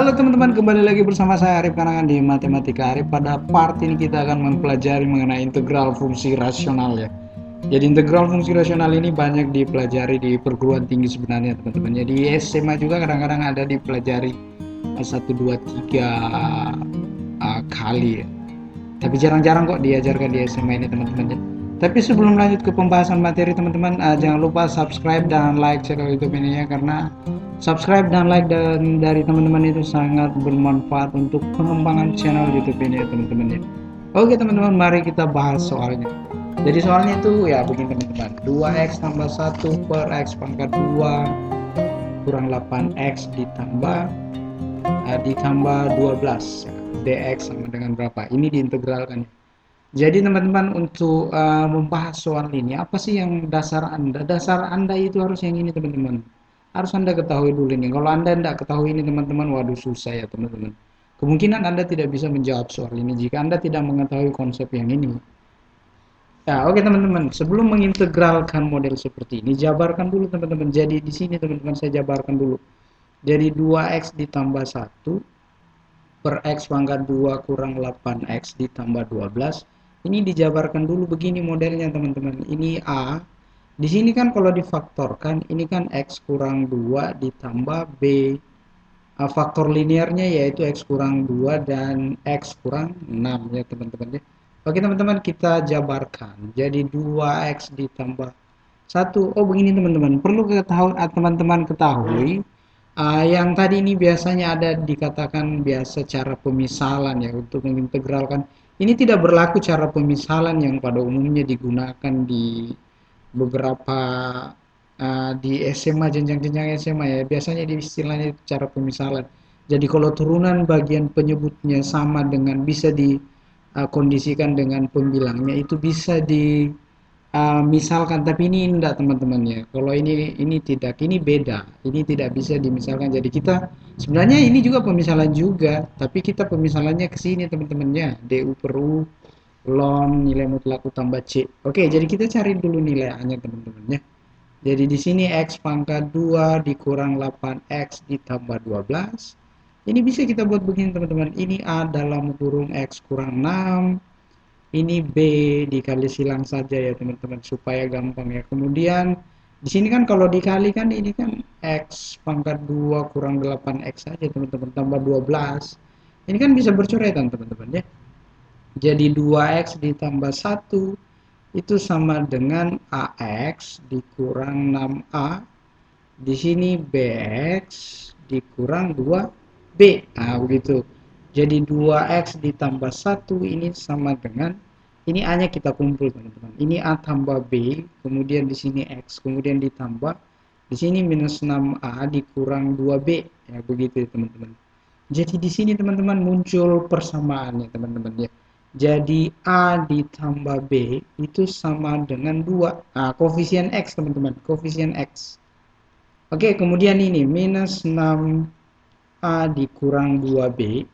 Halo teman-teman, kembali lagi bersama saya Arif Kanangan di Matematika Arif. Pada part ini kita akan mempelajari mengenai integral fungsi rasional ya. Jadi integral fungsi rasional ini banyak dipelajari di perguruan tinggi sebenarnya teman-teman. Jadi SMA juga kadang-kadang ada dipelajari 1, 2, 3 kali ya. Tapi jarang-jarang kok diajarkan di SMA ini teman-teman ya. Tapi sebelum lanjut ke pembahasan materi teman-teman, jangan lupa subscribe dan like channel YouTube ini ya, karena subscribe dan like dari teman-teman itu sangat bermanfaat untuk pengembangan channel YouTube ini ya teman-teman ya. Oke teman-teman, mari kita bahas soalnya. Jadi soalnya itu ya begini teman-teman, 2x tambah 1 per x pangkat 2 kurang 8x ditambah 12 ya. Dx sama dengan berapa? Ini diintegralkan. Jadi teman-teman, untuk membahas soal ini, apa sih yang dasar Anda? Dasar Anda itu harus yang ini teman-teman. Harus Anda ketahui dulu ini. Kalau Anda tidak ketahui ini teman-teman, waduh susah ya teman-teman. Kemungkinan Anda tidak bisa menjawab soal ini jika Anda tidak mengetahui konsep yang ini. Ya, oke teman-teman. Sebelum mengintegralkan model seperti ini, jabarkan dulu teman-teman. Jadi di sini teman-teman saya jabarkan dulu. Jadi 2x ditambah 1 per x pangkat 2 kurang 8x ditambah 12. Ini dijabarkan dulu begini modelnya teman-teman. Ini A. Di sini kan kalau difaktorkan, ini kan x kurang 2 ditambah B. Faktor linearnya yaitu x kurang 2 dan x kurang 6 ya teman-teman ya. Oke teman-teman, kita jabarkan. Jadi 2x ditambah 1. Oh begini teman-teman, perlu teman-teman ketahui, yang tadi ini biasanya ada dikatakan biasa cara pemisalan ya untuk mengintegralkan. Ini tidak berlaku cara pemisalan yang pada umumnya digunakan di beberapa di SMA, jenjang-jenjang SMA ya. Biasanya di istilahnya cara pemisalan. Jadi kalau turunan bagian penyebutnya sama dengan bisa dikondisikan dengan pembilangnya, itu bisa di misalkan, tapi ini enggak teman-teman ya. Kalau ini tidak, ini beda. Ini tidak bisa dimisalkan. Jadi kita sebenarnya ini juga pemisalan juga, tapi kita pemisalannya ke sini teman-temannya. DU per U ln nilai mutlak U tambah C. Oke, jadi kita cari dulu nilai A-nya teman-teman ya. Jadi di sini x pangkat 2 dikurang 8x ditambah 12. Ini bisa kita buat begini teman-teman. Ini A dalam kurung x kurang 6. Ini B dikali silang saja ya teman-teman supaya gampang ya. Kemudian di sini kan kalau dikali kan ini kan x pangkat 2 kurang 8x saja teman-teman tambah 12. Ini kan bisa bercoretan teman-teman ya. Jadi 2x ditambah 1 itu sama dengan AX dikurang 6A. Di sini BX dikurang 2B. Nah, begitu. Jadi 2x ditambah 1 ini sama dengan, ini A-nya kita kumpul teman-teman. Ini A tambah B, kemudian di sini X, kemudian ditambah di sini minus 6A dikurang 2B. Ya, begitu ya teman-teman. Jadi di sini teman-teman muncul persamaannya teman-teman ya. Jadi A ditambah B itu sama dengan 2. Nah, koefisien X teman-teman, koefisien X. Oke, kemudian ini minus 6A dikurang 2B.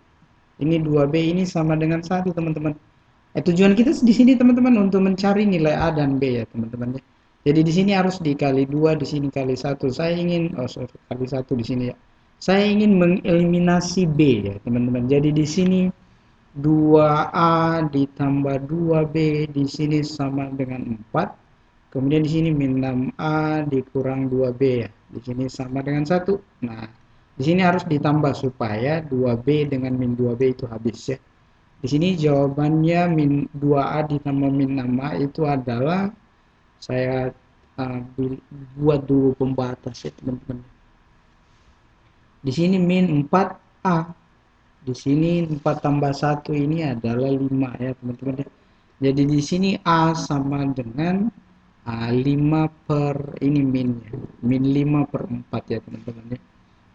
Ini 2B ini sama dengan 1 teman-teman. Tujuan kita di sini teman-teman untuk mencari nilai A dan B ya teman-teman ya. Jadi di sini harus dikali 2, di sini kali 1. Saya ingin kali 1 di sini ya. Saya ingin mengeliminasi B ya teman-teman. Jadi di sini 2A ditambah 2B di sini sama dengan 4. Kemudian di sini min 6A dikurang 2B ya. Di sini sama dengan 1. Nah, di sini harus ditambah supaya 2B dengan min 2B itu habis ya. Di sini jawabannya min 2A ditambah min 6A itu adalah, saya buat dulu pembatas ya teman-teman. Di sini min 4A. Di sini 4 tambah 1 ini adalah 5 ya teman-teman. Jadi di sini A sama dengan 5 per ini minnya. Min 5 per 4 ya teman-teman ya.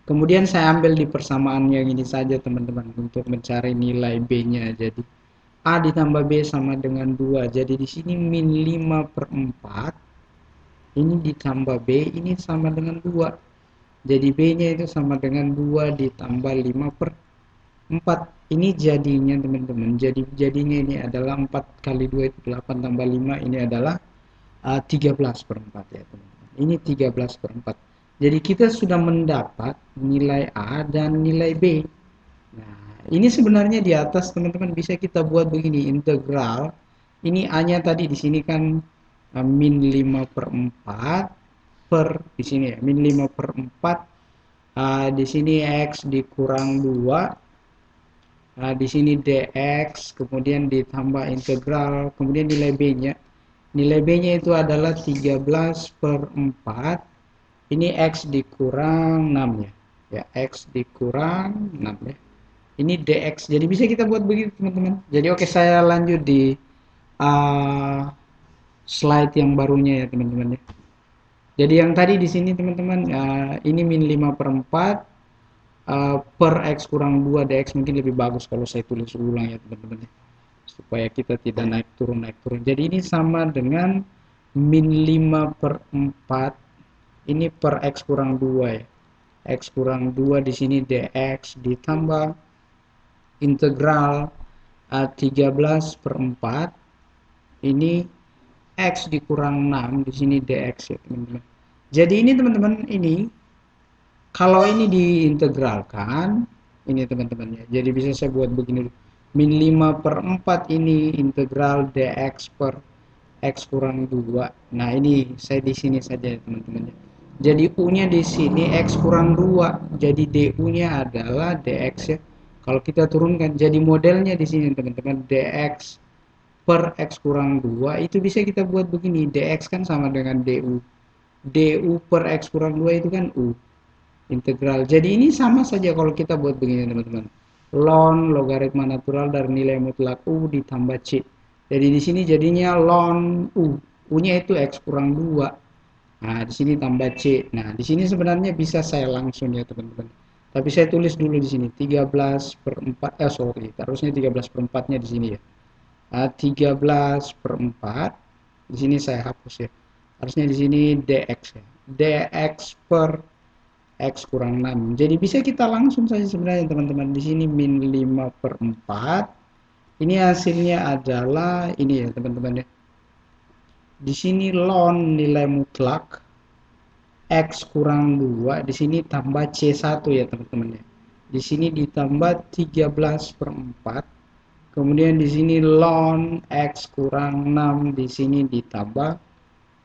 Kemudian saya ambil di persamaan yang ini saja teman-teman untuk mencari nilai B-nya. Jadi A ditambah B sama dengan 2. Jadi di sini min 5 per 4. Ini ditambah B ini sama dengan 2. Jadi B-nya itu sama dengan 2 ditambah 5 per 4. Ini jadinya teman-teman, jadinya ini adalah 4 kali 2 itu 8 tambah 5 ini adalah 13 per 4 ya teman-teman. Ini 13 per 4. Jadi kita sudah mendapat nilai A dan nilai B. Nah, ini sebenarnya di atas teman-teman bisa kita buat begini, integral. Ini A-nya tadi di sini kan min 5 per 4 per di sini ya, min 5 per 4 di sini X dikurang 2. Nah, di sini dx, kemudian ditambah integral, kemudian nilai b-nya. Nilai b-nya itu adalah 13 per 4. Ini x dikurang 6 ya. Ya, x dikurang 6 ya. Ini dx. Jadi bisa kita buat begitu, teman-teman. Jadi oke, saya lanjut di uh, slide yang barunya ya, teman-teman ya. Jadi yang tadi di sini, teman-teman, ini min 5 per 4 per x kurang 2 dx. Mungkin lebih bagus kalau saya tulis ulang ya, teman-teman ya, supaya kita tidak naik turun. Jadi ini sama dengan min 5 per 4 ini per x kurang 2 ya. X kurang 2 di sini dx ditambah integral 13 per 4 ini x dikurang 6 di sini dx ya, teman-teman. Jadi ini teman-teman, ini kalau ini diintegralkan ini teman-teman ya. Jadi bisa saya buat begini, min 5 per 4 ini integral dx per x kurang 2. Nah, ini saya di sini saja ya, teman-teman. Jadi U-nya di sini x kurang 2. Jadi du-nya adalah dx ya. Kalau kita turunkan jadi modelnya di sini teman-teman, dx per x kurang 2 itu bisa kita buat begini. Dx kan sama dengan du. Du per x kurang 2 itu kan u integral. Jadi ini sama saja kalau kita buat begini teman-teman. Ln logaritma natural dari nilai mutlak u ditambah c. Jadi di sini jadinya ln u. U-nya itu x kurang 2. Nah, di sini tambah c. Nah, di sini sebenarnya bisa saya langsung ya, teman-teman. Tapi saya tulis dulu di sini 13 per 4. Sorry, harusnya 13 per 4-nya di sini ya. Nah, 13 per 4. Di sini saya hapus ya. Harusnya di sini dx ya. Dx per x kurang 6. Jadi bisa kita langsung saja sebenarnya teman-teman. Di sini min 5 per 4. Ini hasilnya adalah ini ya teman-teman ya. Di sini ln nilai mutlak x kurang 2. Di sini tambah C1 ya teman-teman ya. Di sini ditambah 13 per 4. Kemudian di sini ln x kurang 6. Di sini ditambah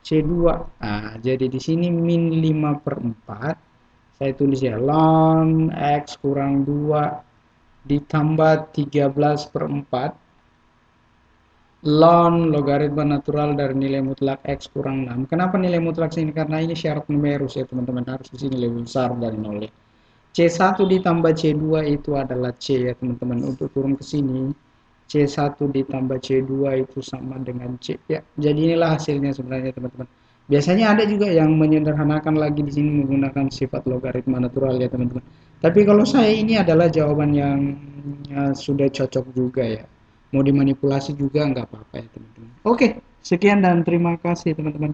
C2. Nah, jadi di sini min 5 per 4. Saya tulis ya, ln x kurang 2 ditambah 13 per 4 ln logaritma natural dari nilai mutlak x kurang 6. Kenapa nilai mutlak sini? Karena ini syarat numerus ya teman-teman, harus di sini lebih besar dari 0 ya. C1 ditambah C2 itu adalah C ya teman-teman. Untuk turun ke sini C1 ditambah C2 itu sama dengan C ya. Jadi inilah hasilnya sebenarnya teman-teman. Biasanya ada juga yang menyederhanakan lagi di sini menggunakan sifat logaritma natural ya teman-teman. Tapi kalau saya ini adalah jawaban yang sudah cocok juga ya. Mau dimanipulasi juga nggak apa-apa ya teman-teman. Oke, sekian dan terima kasih teman-teman.